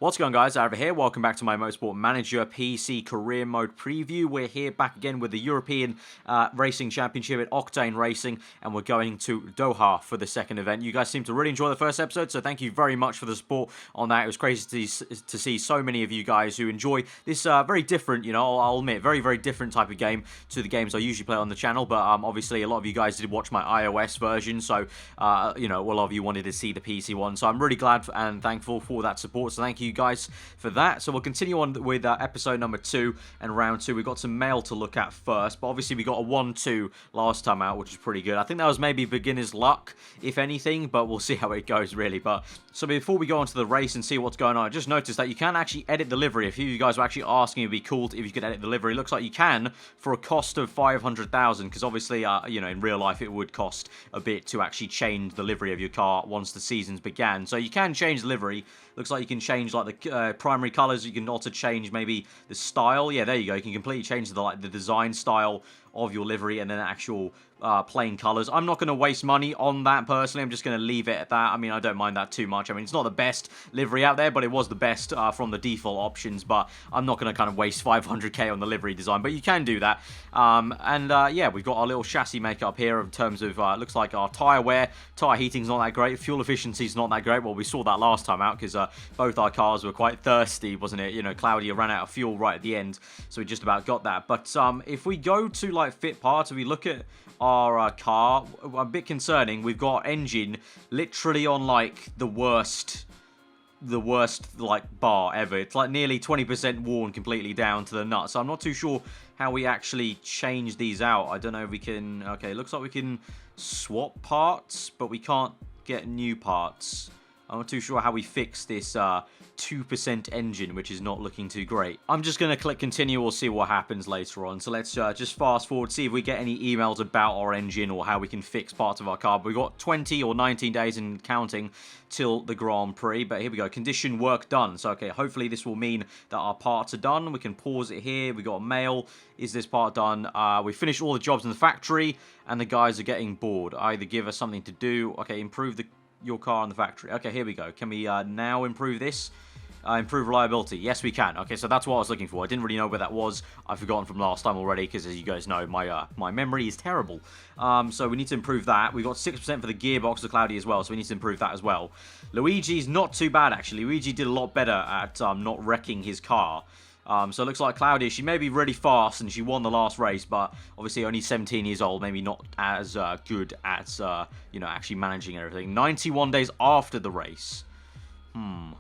What's going on, guys? Aarava here. Welcome back to my Motorsport Manager PC Career Mode preview. We're here back again with the European Racing Championship at Octane Racing, and we're going to Doha for the second event. You guys seem to really enjoy the first episode, so thank you very much for the support on that. It was crazy to see so many of you guys who enjoy this very different, I'll admit, very, very different type of game to the games I usually play on the channel, but obviously a lot of you guys did watch my iOS version, so, a lot of you wanted to see the PC one, so I'm really glad and thankful for that support, so thank you guys for that. So we'll continue on with episode number 2 and round 2. We've got some mail to look at first, but obviously we got a 1-2 last time out, which is pretty good. I think that was maybe beginner's luck, if anything, but we'll see how it goes, really. But so before we go on to the race and see what's going on, I just noticed that you can actually edit the livery. A few of you guys were actually asking it'd be cool if you could edit the livery. It looks like you can for a cost of 500,000, because obviously, in real life it would cost a bit to actually change the livery of your car once the seasons began. So you can change the livery. Looks like you can change like the primary colors. You can also change maybe the style. Yeah, there you go. You can completely change the design style of your livery and then actual plain colors. I'm not going to waste money on that personally. I'm just going to leave it at that. I mean, I don't mind that too much. I mean, it's not the best livery out there, but it was the best from the default options. But I'm not going to kind of waste 500k on the livery design, but you can do that. Yeah, we've got our little chassis makeup here in terms of looks like our tire wear. Tire heating's not that great. Fuel efficiency's not that great. Well, we saw that last time out because both our cars were quite thirsty, wasn't it? Claudia ran out of fuel right at the end, so we just about got that. But if we go to like fit parts, if we look at our car, a bit concerning. We've got engine literally on like the worst like bar ever. It's like nearly 20% worn completely down to the nut. So I'm not too sure how we actually change these out. I don't know if we can. Okay, it looks like we can swap parts, but we can't get new parts. I'm not too sure how we fix this 2% engine, which is not looking too great. I'm just going to click continue. We'll see what happens later on. So let's just fast forward, see if we get any emails about our engine or how we can fix parts of our car. But we've got 20 or 19 days in counting till the Grand Prix. But here we go. Condition work done. So, okay, hopefully this will mean that our parts are done. We can pause it here. We got a mail. Is this part done? We finished all the jobs in the factory and the guys are getting bored. Either give us something to do. Okay, improve your car in the factory. Okay, here we go. Can we now improve this? Improve reliability. Yes, we can. Okay, so that's what I was looking for. I didn't really know where that was. I've forgotten from last time already because, as you guys know, my memory is terrible. So we need to improve that. We got 6% for the gearbox of Cloudy as well, so we need to improve that as well. Luigi's not too bad, actually. Luigi did a lot better at not wrecking his car. So it looks like Claudia, she may be really fast and she won the last race, but obviously only 17 years old, maybe not as good at, actually managing everything. 91 days after the race. Can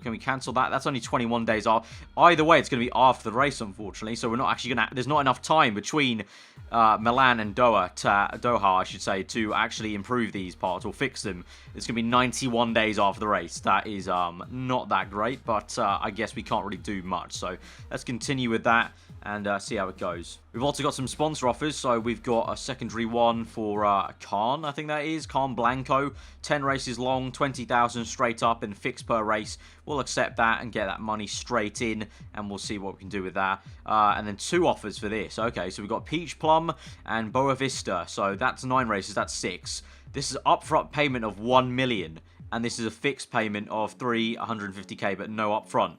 we cancel that? That's only 21 days off. Either way, it's going to be after the race, unfortunately. So we're not actually going to. There's not enough time between Milan and Doha, I should say, to actually improve these parts or fix them. It's going to be 91 days after the race. That is not that great, but I guess we can't really do much. So let's continue with that and see how it goes. We've also got some sponsor offers, so we've got a secondary one for Khan, I think that is, Khan Blanco, 10 races long, 20,000 straight up and fixed per race. We'll accept that and get that money straight in, and we'll see what we can do with that. And then 2 offers for this. Okay, so we've got Peach Plum and Boa Vista, so that's 9 races, that's 6. This is upfront payment of 1 million, and this is a fixed payment of 350k, but no upfront.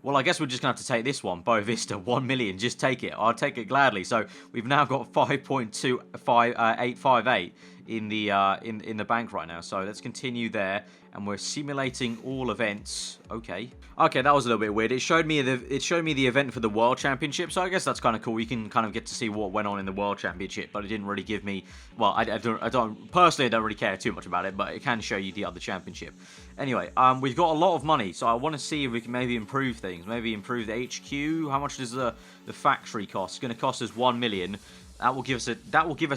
Well, I guess we're just going to have to take this one. Boa Vista, 1 million. Just take it. I'll take it gladly. So we've now got 5.2858 in the bank right now. So let's continue there. And we're simulating all events. Okay. Okay, that was a little bit weird. It showed me the event for the World Championship, so I guess that's kind of cool. You can kind of get to see what went on in the World Championship, but it didn't really give me. Well, I don't personally. I don't really care too much about it, but it can show you the other championship. Anyway, we've got a lot of money, so I want to see if we can maybe improve things. Maybe improve the HQ. How much does the factory cost? It's going to cost us 1 million. That will give us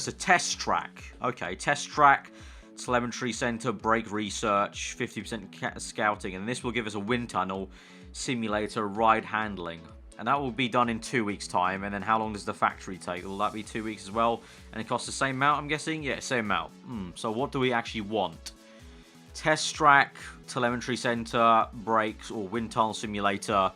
a test track. Okay, test track. Telemetry center, brake research, 50% scouting, and this will give us a wind tunnel simulator ride handling, and that will be done in 2 weeks time. And then how long does the factory take? Will that be 2 weeks as well? And it costs the same amount, I'm guessing. Yeah, same amount. So what do we actually want? Test track, telemetry center, brakes, or wind tunnel simulator.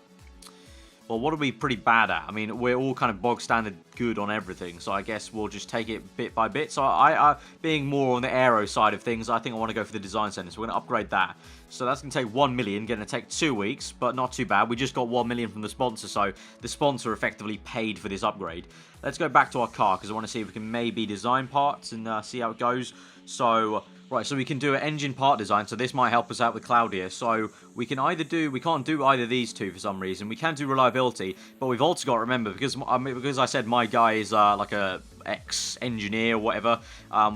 well, what are we pretty bad at? I mean, we're all kind of bog standard good on everything, so I guess we'll just take it bit by bit. So I being more on the aero side of things, I think I want to go for the design center, so we're going to upgrade that. So that's going to take 1 million, going to take 2 weeks, but not too bad. We just got 1 million from the sponsor, so the sponsor effectively paid for this upgrade. Let's go back to our car, because I want to see if we can maybe design parts and see how it goes. So, right, so we can do an engine part design, so this might help us out with Claudia. So we can either do, we can't do either of these two for some reason. We can do reliability, but we've also got to remember, because I said my guy is like a ex-engineer or whatever,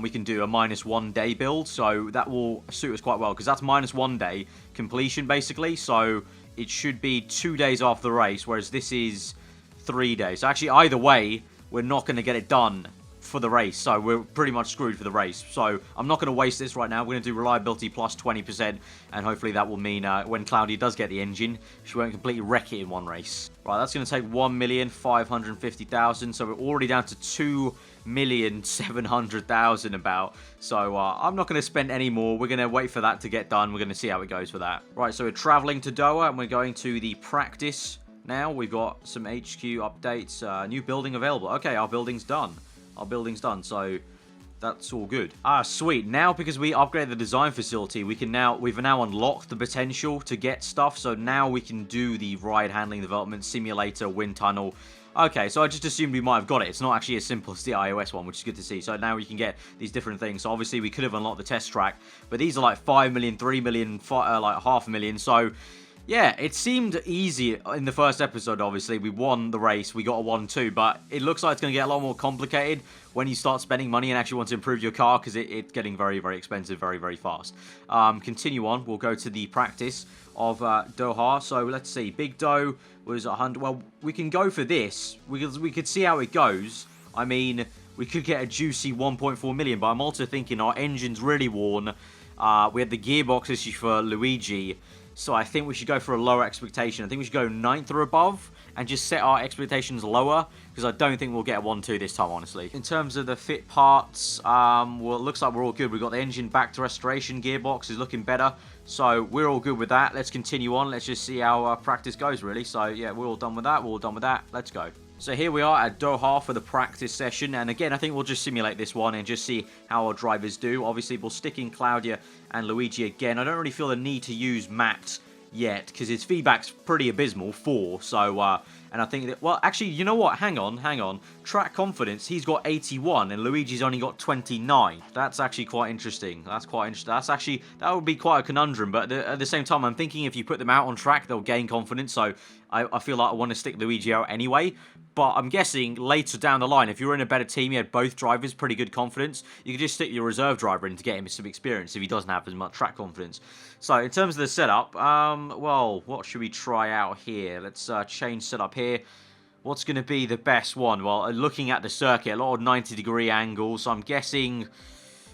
we can do a -1 day build, so that will suit us quite well, because that's -1 day completion basically, so it should be 2 days after the race, whereas this is 3 days. So actually, either way, we're not going to get it done for the race, so we're pretty much screwed for the race. So I'm not going to waste this right now. We're going to do reliability plus 20%, and hopefully that will mean when Claudia does get the engine, she won't completely wreck it in one race. Right, that's going to take 1,550,000, so we're already down to 2,700,000 about. So I'm not going to spend any more. We're going to wait for that to get done. We're going to see how it goes for that. Right, so we're traveling to Doha, and we're going to the practice now. We've got some HQ updates, new building available. Okay, our building's done. Our building's done, so that's all good. Ah, sweet. Now, because we upgraded the design facility, we've now unlocked the potential to get stuff. So now we can do the ride handling development, simulator, wind tunnel. Okay, so I just assumed we might have got it. It's not actually as simple as the iOS one, which is good to see. So now we can get these different things. So obviously we could have unlocked the test track, but these are like 5 million, 3 million, like 500,000. So yeah, it seemed easy in the first episode, obviously. We won the race, we got a 1-2, but it looks like it's going to get a lot more complicated when you start spending money and actually want to improve your car, because it's getting very, very expensive very, very fast. Continue on, we'll go to the practice of Doha. So let's see, Big Doe was 100. Well, we can go for this, because we could see how it goes. I mean, we could get a juicy 1.4 million, but I'm also thinking our engine's really worn. We had the gearbox issue for Luigi. So I think we should go for a lower expectation. I think we should go 9th or above and just set our expectations lower, because I don't think we'll get a 1-2 this time, honestly. In terms of the fit parts, well, it looks like we're all good. We've got the engine back to restoration. Gearbox is looking better. So we're all good with that. Let's continue on. Let's just see how our practice goes, really. So yeah, we're all done with that. We're all done with that. Let's go. So here we are at Doha for the practice session, and again, I think we'll just simulate this one and just see how our drivers do. Obviously, we'll stick in Claudia and Luigi again. I don't really feel the need to use Matt yet, because his feedback's pretty abysmal, 4, so, and I think that, well, actually, you know what, hang on, track confidence, he's got 81, and Luigi's only got 29, that's actually quite interesting, that would be quite a conundrum, but at the same time, I'm thinking if you put them out on track, they'll gain confidence, so I feel like I want to stick Luigi out anyway, but I'm guessing later down the line, if you're in a better team, you had both drivers, pretty good confidence, you could just stick your reserve driver in to get him some experience if he doesn't have as much track confidence. So, in terms of the setup, well, what should we try out here? Let's change setup here. What's going to be the best one? Well, looking at the circuit, a lot of 90-degree angles, so I'm guessing,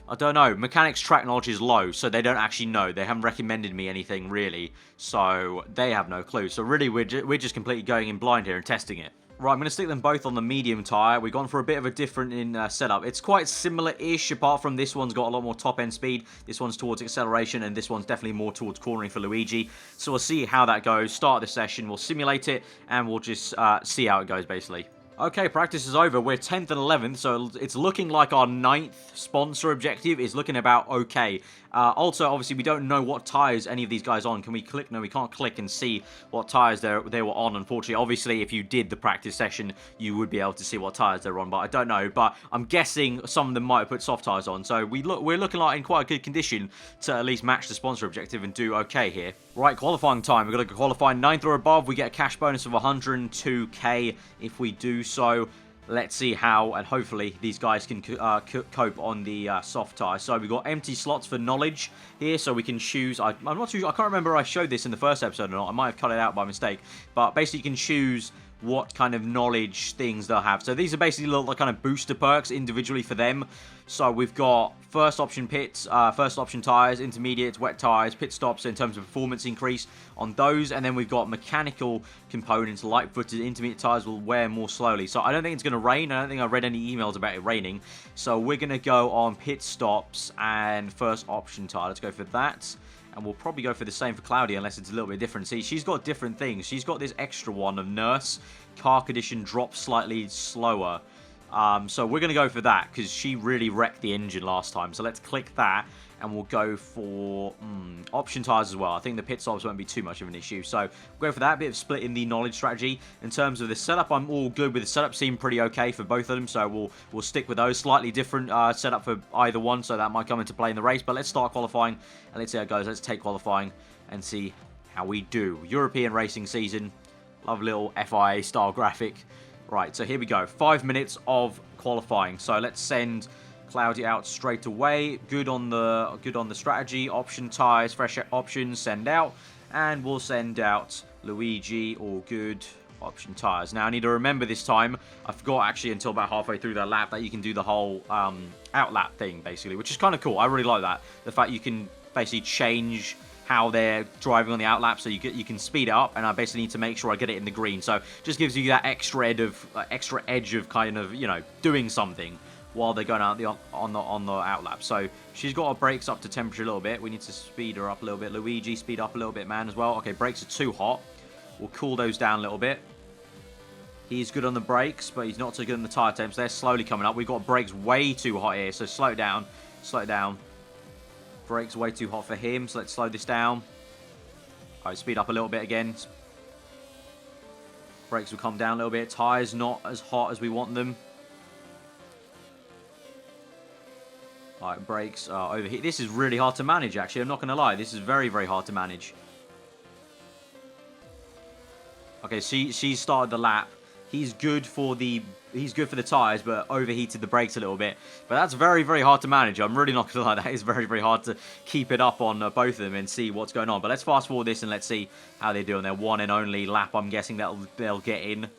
I don't know, mechanics track knowledge is low, so they don't actually know. They haven't recommended me anything, really, so they have no clue. So really, we're just completely going in blind here and testing it. Right, I'm going to stick them both on the medium tyre. We've gone for a bit of a different setup. It's quite similar-ish, apart from this one's got a lot more top-end speed. This one's towards acceleration, and this one's definitely more towards cornering for Luigi. So we'll see how that goes. Start the session, we'll simulate it, and we'll just see how it goes, basically. Okay, practice is over. We're 10th and 11th, so it's looking like our 9th sponsor objective is looking about okay. Also, obviously, we don't know what tyres any of these guys on. Can we click? No, we can't click and see what tyres they were on, unfortunately. Obviously, if you did the practice session, you would be able to see what tyres they're on, but I don't know. But I'm guessing some of them might have put soft tyres on, so we're looking like in quite a good condition to at least match the sponsor objective and do okay here. Right, qualifying time. We've got to qualify 9th or above. We get a cash bonus of 102k if we do so. Let's see how, and hopefully these guys can cope on the soft tyre. So we've got empty slots for knowledge here, so we can choose. I'm not too sure. I can't remember if I showed this in the first episode or not. I might have cut it out by mistake. But basically, you can choose what kind of knowledge things they'll have. So these are basically little kind of booster perks individually for them. So we've got first option pits, first option tyres, intermediates, wet tyres, pit stops in terms of performance increase on those. And then we've got mechanical components, light-footed intermediate tyres will wear more slowly. So I don't think it's going to rain. I don't think I read any emails about it raining. So we're going to go on pit stops and first option tyre. Let's go for that. And we'll probably go for the same for Claudia, unless it's a little bit different. See, she's got different things. She's got this extra one of Nurse. Car condition drops slightly slower. So we're going to go for that, because she really wrecked the engine last time. So let's click that, and we'll go for option tyres as well. I think the pit stops won't be too much of an issue. So we'll go for that. Bit of split in the knowledge strategy. In terms of the setup, I'm all good with the setup. Seemed pretty okay for both of them. So we'll stick with those. Slightly different setup for either one, so that might come into play in the race. But let's start qualifying, and let's see how it goes. Let's take qualifying and see how we do. European racing season. Love little FIA style graphic. Right, so here we go. 5 minutes of qualifying. So let's send Claudia out straight away. Good on the strategy. Option tyres, fresh options, send out. And we'll send out Luigi. All good. Option tyres. Now, I need to remember this time. I forgot actually until about halfway through that lap that you can do the whole out lap thing, basically, which is kind of cool. I really like that. The fact you can basically change how they're driving on the outlap, so you can speed it up, and I basically need to make sure I get it in the green. So just gives you that extra edge of kind of, you know, doing something while they're going out on the outlap. So she's got her brakes up to temperature a little bit. We need to speed her up a little bit. Luigi, speed up a little bit, man, as well. Okay, brakes are too hot. We'll cool those down a little bit. He's good on the brakes, but he's not so good on the tyre temps. They're slowly coming up. We've got brakes way too hot here, so slow it down. Slow it down. Brakes way too hot for him, so let's slow this down. Alright, speed up a little bit again. Brakes will come down a little bit. Tyres not as hot as we want them. Alright, brakes are over here. This is really hard to manage, actually. I'm not going to lie. This is very, very hard to manage. Okay, she started the lap. He's good for the tyres, but overheated the brakes a little bit. But that's very, very hard to manage. I'm really not going to lie. That is very, very hard to keep it up on both of them and see what's going on. But let's fast forward this and let's see how they do on their one and only lap. I'm guessing they'll get in.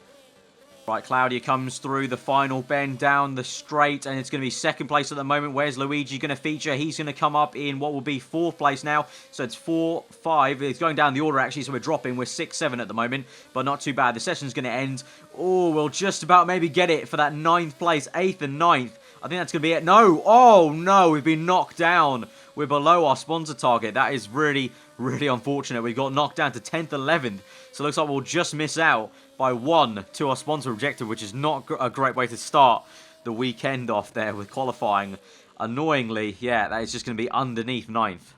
Right, Claudia comes through the final bend down the straight, and it's going to be second place at the moment. Where's Luigi going to feature? He's going to come up in what will be fourth place now. So it's 4, 5. It's going down the order, actually, so we're dropping. We're 6, 7 at the moment, but not too bad. The session's going to end. Oh, we'll just about maybe get it for that 9th place, 8th and 9th. I think that's going to be it. No! Oh, no! We've been knocked down. We're below our sponsor target. That is really, really unfortunate. We got knocked down to 10th, 11th. So it looks like we'll just miss out by 1 to our sponsor objective, which is not a great way to start the weekend off there with qualifying. Annoyingly, yeah, that is just going to be underneath 9th.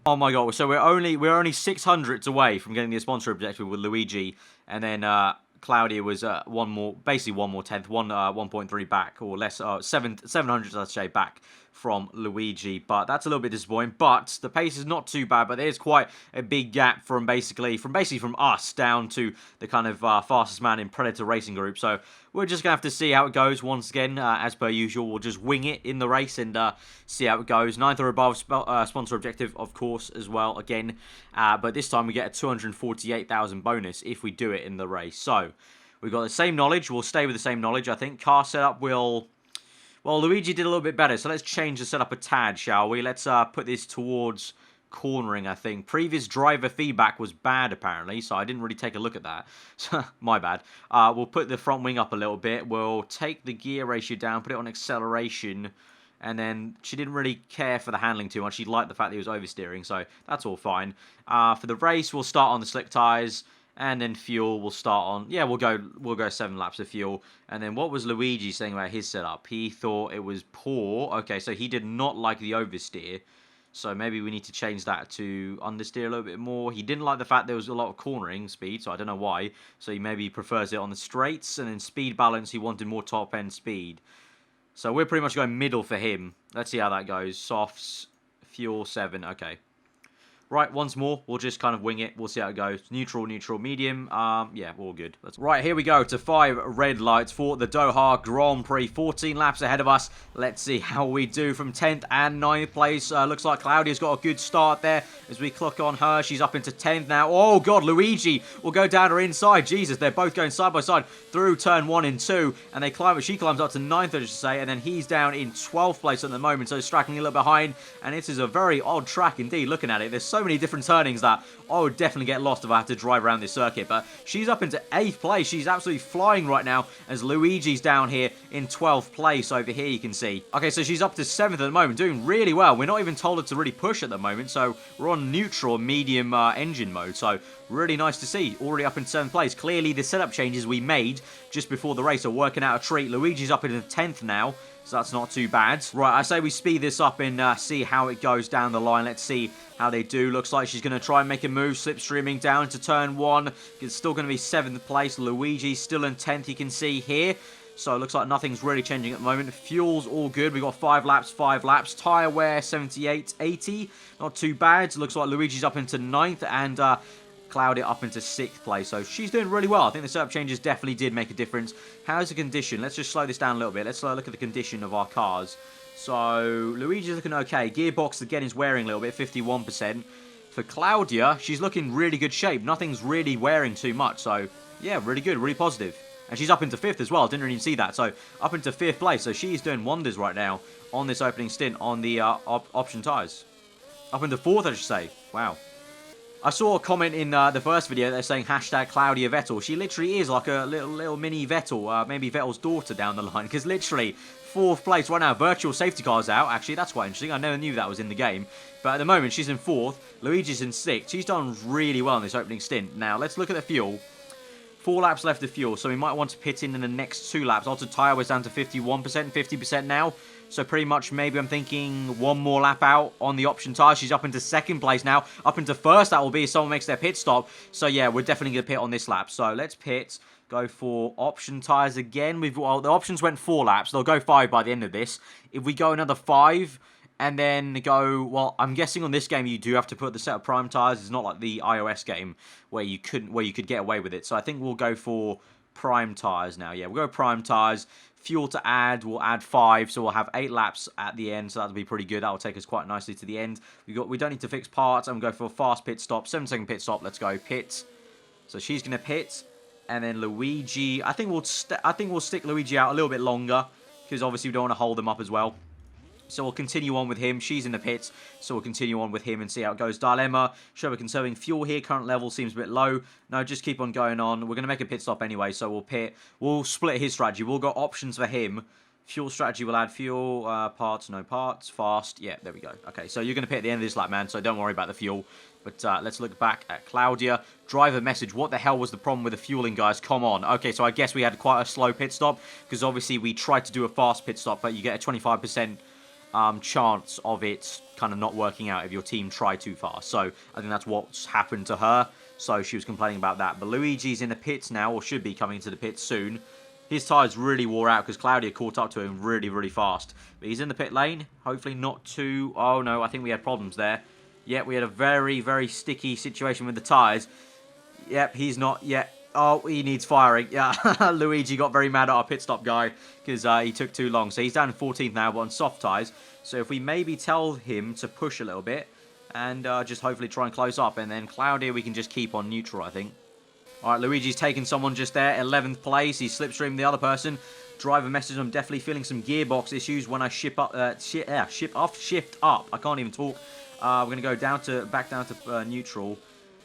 Oh my god, so we're only 600s away from getting the sponsor objective with Luigi, and then Claudia was basically one more tenth, 1.3 back, or less, 700s, I'd say, back from Luigi. But that's a little bit disappointing. But the pace is not too bad, but there's quite a big gap from basically from us down to the kind of fastest man in Predator Racing Group. So we're just going to have to see how it goes once again. As per usual, we'll just wing it in the race and see how it goes. 9th or above sponsor objective, of course, as well, again. But this time we get a 248,000 bonus if we do it in the race. So we've got the same knowledge. We'll stay with the same knowledge, I think. Car setup will... Well, Luigi did a little bit better, so let's change the setup a tad, shall we? Let's put this towards cornering, I think. Previous driver feedback was bad, apparently, so I didn't really take a look at that. My bad. We'll put the front wing up a little bit. We'll take the gear ratio down, put it on acceleration, and then she didn't really care for the handling too much. She liked the fact that he was oversteering, so that's all fine. For the race, we'll start on the slick tyres. And then fuel, we'll start on... Yeah, we'll go 7 laps of fuel. And then what was Luigi saying about his setup? He thought it was poor. Okay, so he did not like the oversteer. So maybe we need to change that to understeer a little bit more. He didn't like the fact there was a lot of cornering speed, so I don't know why. So he maybe prefers it on the straights. And then speed balance, he wanted more top-end speed. So we're pretty much going middle for him. Let's see how that goes. Softs, fuel, 7. Okay. Right, once more, we'll just kind of wing it. We'll see how it goes. Neutral, neutral, medium. Yeah, all good. Right, here we go to 5 red lights for the Doha Grand Prix. 14 laps ahead of us. Let's see how we do from 10th and 9th place. Looks like Claudia's got a good start there as we clock on her. She's up into 10th now. Oh, God, Luigi will go down her inside. Jesus, they're both going side by side through turn 1 and 2. And she climbs up to 9th, I should say. And then he's down in 12th place at the moment. So striking a little behind. And this is a very odd track indeed, looking at it. There's so many different turnings that I would definitely get lost if I had to drive around this circuit. But she's up into 8th place. She's absolutely flying right now as Luigi's down here in 12th place over here, you can see. Okay, so she's up to 7th at the moment, doing really well. We're not even told her to really push at the moment, so we're on neutral medium engine mode. So really nice to see. Already up in 7th place. Clearly, the setup changes we made just before the race are working out a treat. Luigi's up in 10th now, so that's not too bad. Right, I say we speed this up and see how it goes down the line. Let's see how they do. Looks like she's going to try and make a move, slipstreaming down to turn 1. It's still going to be 7th place. Luigi's still in 10th, you can see here. So it looks like nothing's really changing at the moment. Fuel's all good. We've got 5 laps, 5 laps. Tyre wear, 78, 80. Not too bad. Looks like Luigi's up into 9th and Claudia up into 6th place. So she's doing really well. I think the setup changes definitely did make a difference. How's the condition? Let's just slow this down a little bit. Let's look at the condition of our cars. So Luigi's looking okay. Gearbox again is wearing a little bit, 51%. For Claudia, she's looking really good shape. Nothing's really wearing too much. So yeah, really good, really positive. And she's up into 5th as well. Didn't even see that. So up into 5th place. So she's doing wonders right now on this opening stint on the option tyres. Up into 4th, I should say. Wow. I saw a comment in the first video. They're saying hashtag Claudia Vettel. She literally is like a little mini Vettel. Maybe Vettel's daughter down the line. Because literally 4th place right now. Virtual safety car's out. Actually, that's quite interesting. I never knew that was in the game. But at the moment, she's in 4th. Luigi's in 6th. She's done really well in this opening stint. Now, let's look at the fuel. 4 laps left of fuel, so we might want to pit in the next 2 laps. Also, tyre was down to 51%, 50% now. So pretty much maybe I'm thinking 1 more lap out on the option tyre. She's up into 2nd place now. Up into 1st, that will be if someone makes their pit stop. So yeah, we're definitely going to pit on this lap. So let's pit. Go for option tyres again. Well, the options went 4 laps. They'll go 5 by the end of this. If we go another 5... and then go, well, I'm guessing on this game you do have to put the set of prime tyres. It's not like the iOS game where you could get away with it. So I think we'll go for prime tyres now. Yeah, we'll go prime tyres. Fuel to add, we'll add 5, so we'll have 8 laps at the end. So that'll be pretty good. That will take us quite nicely to the end. We don't need to fix parts. I'm going to go for a fast pit stop, 7-second pit stop. Let's go pit. So she's going to pit, and then Luigi. I think we'll stick Luigi out a little bit longer because obviously we don't want to hold them up as well. So we'll continue on with him. She's in the pits, so we'll continue on with him and see how it goes. Dilemma, show we're conserving fuel here. Current level seems a bit low. No, just keep on going on. We're going to make a pit stop anyway, so we'll pit. We'll split his strategy. We'll got options for him. Fuel strategy, we'll add fuel, parts, no parts, fast. Yeah, there we go. Okay, so you're going to pit at the end of this lap, man, so don't worry about the fuel. But let's look back at Claudia. Driver message. What the hell was the problem with the fueling, guys? Come on. Okay, so I guess we had quite a slow pit stop because obviously we tried to do a fast pit stop, but you get a 25% chance of it kind of not working out if your team try too fast. So I think that's what's happened to her. So she was complaining about that. But Luigi's in the pits now, or should be coming into the pits soon. His tyres really wore out because Claudia caught up to him really, really fast. But he's in the pit lane. Hopefully not too... Oh, no, I think we had problems there. Yep, we had a very, very sticky situation with the tyres. Yep, he's not yet... Oh, he needs firing. Yeah, Luigi got very mad at our pit stop guy because he took too long. So he's down in 14th now, but on soft tyres. So if we maybe tell him to push a little bit and just hopefully try and close up. And then Claudia, we can just keep on neutral, I think. All right, Luigi's taken someone just there, 11th place. He's slipstreamed the other person. Driver message, I'm definitely feeling some gearbox issues when I shift up. I can't even talk. We're going to go back down to neutral.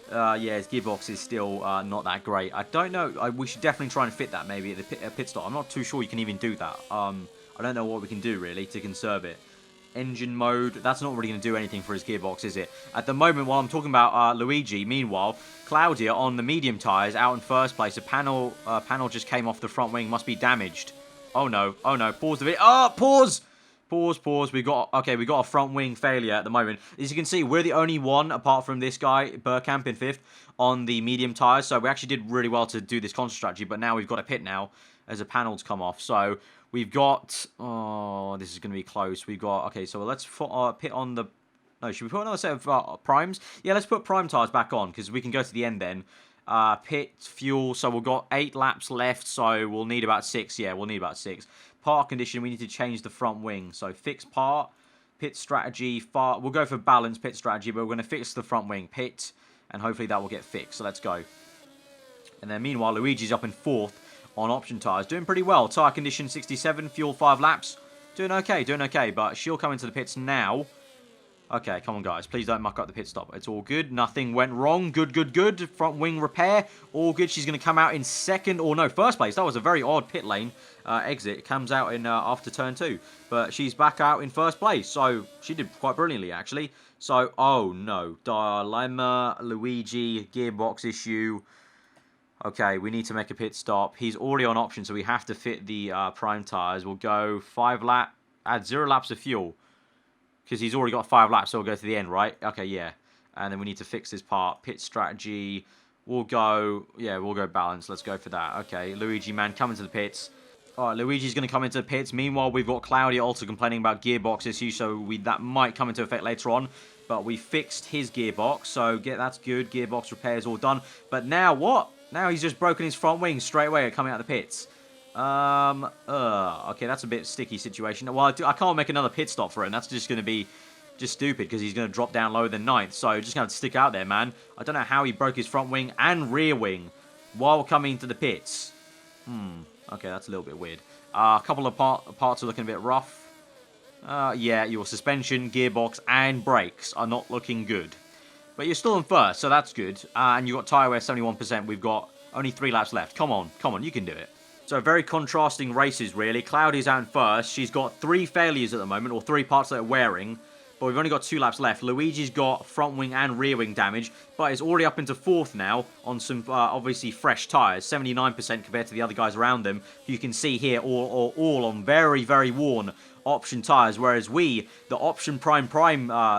Yeah, his gearbox is still not that great. I don't know. We should definitely try and fit that maybe at the pit stop. I'm not too sure you can even do that. I don't know what we can do really to conserve it. Engine mode, that's not really going to do anything for his gearbox, is it? At the moment, while I'm talking about Luigi, meanwhile, Claudia on the medium tyres out in first place. A panel just came off the front wing, must be damaged. Oh no, pause the video. Oh, pause! Pause. We got a front wing failure at the moment. As you can see, we're the only one, apart from this guy, Burkamp in 5th, on the medium tyres. So we actually did really well to do this constant strategy, but now we've got a pit now as a panel's come off. So we've got... Oh, this is going to be close. We've got... Okay, so let's pit on the... No, should we put another set of primes? Yeah, let's put prime tyres back on, because we can go to the end then. Pit, fuel, so we've got 8 laps left, so we'll need about 6. Yeah, we'll need about 6. Part condition, we need to change the front wing. So fix part, pit strategy, we'll go for balance pit strategy, but we're going to fix the front wing, pit, and hopefully that will get fixed. So let's go. And then meanwhile, Luigi's up in 4th on option tyres, doing pretty well. Tyre condition 67, fuel 5 laps, doing okay, but she'll come into the pits now. Okay, come on, guys. Please don't muck up the pit stop. It's all good. Nothing went wrong. Good, good, good. Front wing repair. All good. She's going to come out in second, or no, first place. That was a very odd pit lane exit. It comes out in after turn 2. But she's back out in first place. So she did quite brilliantly, actually. So, oh, no. Dilemma, Luigi, gearbox issue. Okay, we need to make a pit stop. He's already on option, so we have to fit the prime tyres. We'll go 5 lap, add 0 laps of fuel. Because he's already got 5 laps, so we'll go to the end, right? Okay, yeah. And then we need to fix this part. Pit strategy. We'll go... Yeah, we'll go balance. Let's go for that. Okay, Luigi, man, come into the pits. All right, Luigi's going to come into the pits. Meanwhile, we've got Claudia also complaining about gearbox issues, so that might come into effect later on. But we fixed his gearbox, so that's good. Gearbox repairs all done. But now what? Now he's just broken his front wing straight away coming out of the pits. Okay, that's a bit sticky situation. Well, I can't make another pit stop for him. That's just going to be just stupid because he's going to drop down lower than 9th. So just going to stick out there, man. I don't know how he broke his front wing and rear wing while coming to the pits. Okay, that's a little bit weird. A couple of parts are looking a bit rough. Yeah, your suspension, gearbox, and brakes are not looking good. But you're still in first, so that's good. And you've got tyre wear 71%. We've got only 3 laps left. Come on, you can do it. So very contrasting races, really. Claudia's out in first. She's got 3 failures at the moment, or 3 parts that are wearing. But we've only got 2 laps left. Luigi's got front wing and rear wing damage, but is already up into 4th now on some, obviously, fresh tyres. 79% compared to the other guys around them. You can see here, all on very, very worn option tyres, whereas the option prime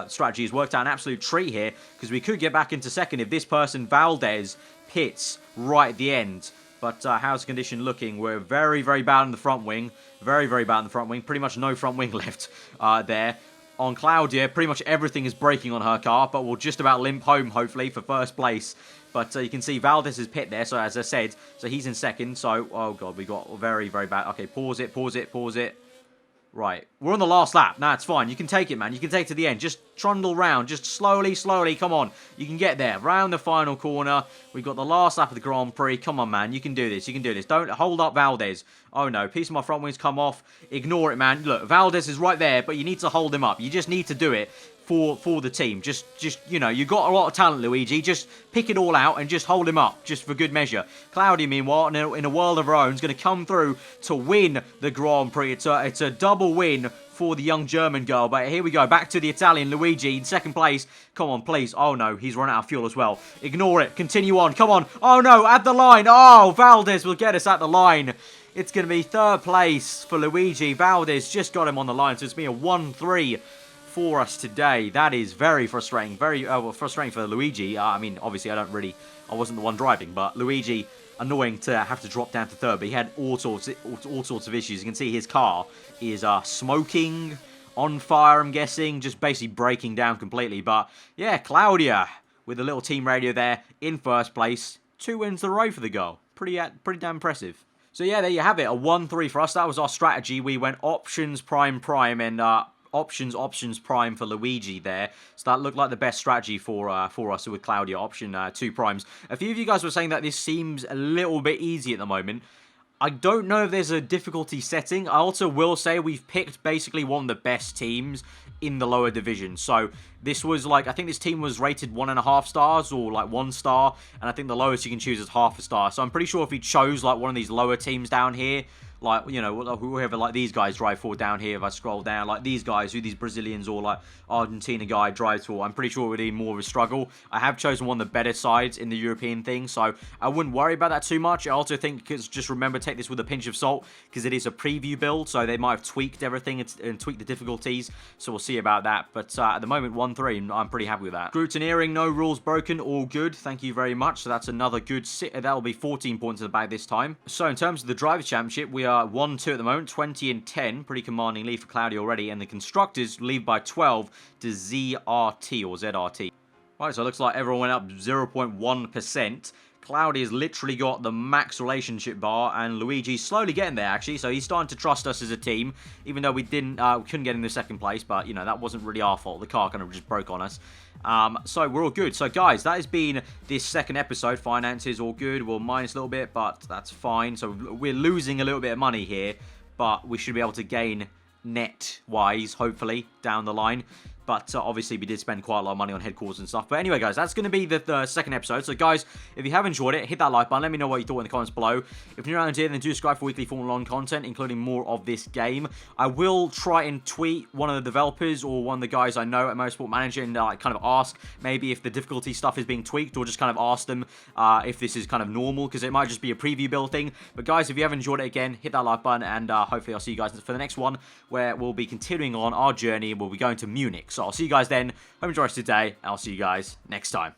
strategy has worked out an absolute treat here, because we could get back into second if this person, Valdez, pits right at the end. But how's the condition looking? We're very, very bad in the front wing. Very, very bad in the front wing. Pretty much no front wing left there. On Claudia, pretty much everything is breaking on her car, but we'll just about limp home, hopefully, for first place. But you can see Valdez's pit there, so as I said, so he's in second. So, oh god, we got very, very bad. Okay, pause it. Right, we're on the last lap. Nah, it's fine. You can take it, man. You can take it to the end. Just trundle round. Just slowly. Come on. You can get there. Round the final corner. We've got the last lap of the Grand Prix. Come on, man. You can do this. Don't hold up Valdez. Oh, no. Piece of my front wings come off. Ignore it, man. Look, Valdez is right there, but you need to hold him up. You just need to do it for the team. Just you know, you got a lot of talent, Luigi. Just pick it all out and just hold him up, just for good measure. Claudia, meanwhile, in a world of her own, is going to come through to win the Grand Prix. It's a double win for the young German girl. But here we go, back to the Italian, Luigi, in second place. Come on, please. Oh, no, he's run out of fuel as well. Ignore it. Continue on. Come on. Oh, no, at the line. Oh, Valdez will get us at the line. It's going to be 3rd place for Luigi. Valdez just got him on the line, so it's been a 1-3 for us today. That is very frustrating. Very frustrating for Luigi. I mean, obviously, I wasn't the one driving, but Luigi, annoying to have to drop down to 3rd, but he had all sorts of issues. You can see his car is smoking, on fire, I'm guessing, just basically breaking down completely. But yeah, Claudia with a little team radio there in first place. 2 wins in a row for the girl. Pretty damn impressive. So yeah, there you have it. A 1-3 for us. That was our strategy. We went options, prime, and options prime for Luigi there. So that looked like the best strategy for us with Claudia, option 2 primes. A few of you guys were saying that this seems a little bit easy at the moment. I don't know if there's a difficulty setting. I also will say we've picked basically one of the best teams in the lower division. So this was like, I think this team was rated 1.5 stars or like 1 star. And I think the lowest you can choose is half a star. So I'm pretty sure if we chose like one of these lower teams down here, like, you know, whoever like these guys drive for down here, if I scroll down, like these guys, who these Brazilians or like Argentina guy drives for, I'm pretty sure it would be more of a struggle. I have chosen one of the better sides in the European thing, so I wouldn't worry about that too much. I also think, just remember, take this with a pinch of salt, because it is a preview build, so they might have tweaked everything and tweaked the difficulties, so we'll see about that. But at the moment, 1-3, I'm pretty happy with that. Scrutineering, no rules broken, all good. Thank you very much. So that's another good that'll be 14 points in the bag this time. So in terms of the Drivers' Championship, we are 1-2 at the moment, 20 and 10. Pretty commanding lead for Claudia already. And the Constructors lead by 12 to ZRT or ZRT. Right, so it looks like everyone went up 0.1%. Claudia's literally got the max relationship bar, and Luigi's slowly getting there, actually. So he's starting to trust us as a team, even though we couldn't get in the second place. But, you know, that wasn't really our fault. The car kind of just broke on us. So we're all good. So, guys, that has been this second episode. Finances all good. We'll minus a little bit, but that's fine. So we're losing a little bit of money here, but we should be able to gain net-wise, hopefully, down the line. but obviously we did spend quite a lot of money on headquarters and stuff. But anyway, guys, that's going to be the second episode. So, guys, if you have enjoyed it, hit that like button. Let me know what you thought in the comments below. If you're around here, then do subscribe for weekly Formula 1 content, including more of this game. I will try and tweet one of the developers or one of the guys I know at Motorsport Manager and kind of ask maybe if the difficulty stuff is being tweaked, or just kind of ask them if this is kind of normal, because it might just be a preview build thing. But guys, if you have enjoyed it, again, hit that like button, and hopefully I'll see you guys for the next one, where we'll be continuing on our journey. We'll be going to Munich. So I'll see you guys then. Hope you enjoy the rest of the day, and I'll see you guys next time.